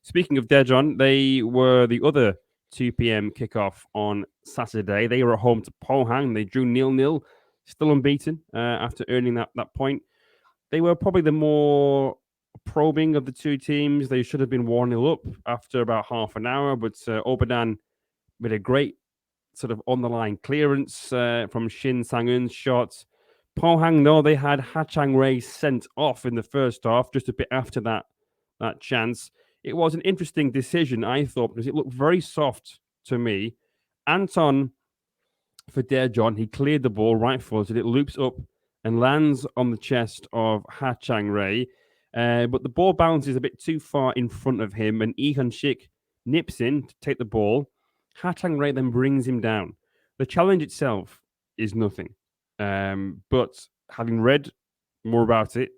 Speaking of Daejeon, they were the other 2 p.m. kickoff on Saturday. They were at home to Pohang. They drew 0-0, still unbeaten after earning that point. They were probably the more probing of the two teams. They should have been 1-0 up after about half an hour, but Obadan with a great sort of on the line clearance from Shin Sang-eun's shot. Pohang, though, they had Ha Chang-rae sent off in the first half, just a bit after that chance. It was an interesting decision, I thought, because it looked very soft to me. Anton, for Daejeon, he cleared the ball right-footed. It loops up and lands on the chest of Ha Chang-rae. But the ball bounces a bit too far in front of him, and Lee Hyun-sik nips in to take the ball. Ha Chang-rae then brings him down. The challenge itself is nothing. But having read more about it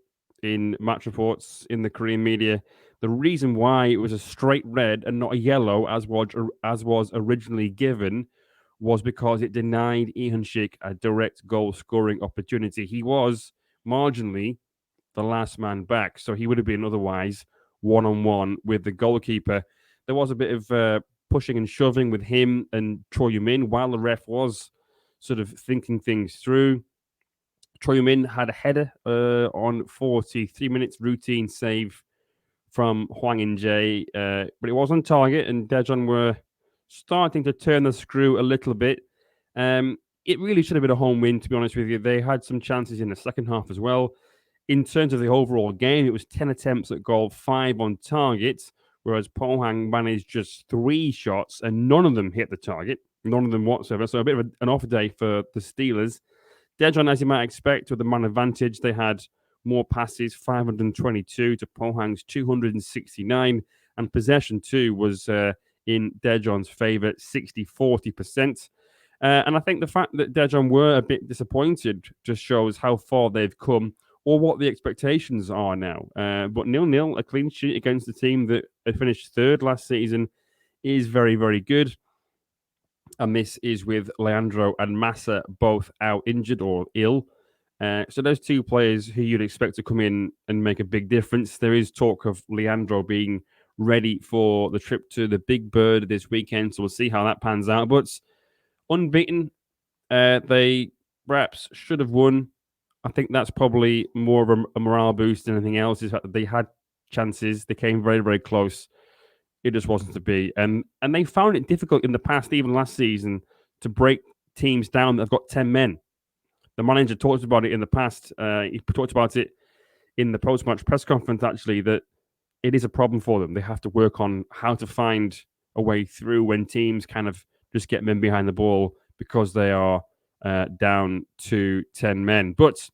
in match reports in the Korean media, the reason why it was a straight red and not a yellow, as was originally given, was because it denied Lee Hyun-sik a direct goal scoring opportunity. He was marginally the last man back, so he would have been otherwise one-on-one with the goalkeeper. There was a bit of pushing and shoving with him and Choi Yoo-min while the ref was sort of thinking things through. Choi Yoo-min had a header on 43 minutes, routine save from Hwang In-jae, but it was on target, and Daejeon were starting to turn the screw a little bit. It really should have been a home win, to be honest with you. They had some chances in the second half as well. In terms of the overall game, it was 10 attempts at goal, 5 on target, whereas Pohang managed just 3 shots, and none of them hit the target, none of them whatsoever. So a bit of an off day for the Steelers. Daejeon, as you might expect, with the man advantage, they had more passes, 522 to Pohang's 269, and possession too was in Daejeon's favour, 60-40%. And I think the fact that Daejeon were a bit disappointed just shows how far they've come or what the expectations are now. But 0-0, a clean sheet against the team that had finished third last season is very, very good. And this is with Leandro and Massa both out injured or ill. So those two players who you'd expect to come in and make a big difference. There is talk of Leandro being ready for the trip to the Big Bird this weekend, so we'll see how that pans out. But unbeaten, they perhaps should have won. I think that's probably more of a morale boost than anything else. Is that they had chances, they came very, very close. It just wasn't to be, and they found it difficult in the past, even last season, to break teams down that have got 10 men. The manager talked about it in the past. He talked about it in the post-match press conference, actually, that it is a problem for them. They have to work on how to find a way through when teams kind of just get men behind the ball because they are down to 10 men. But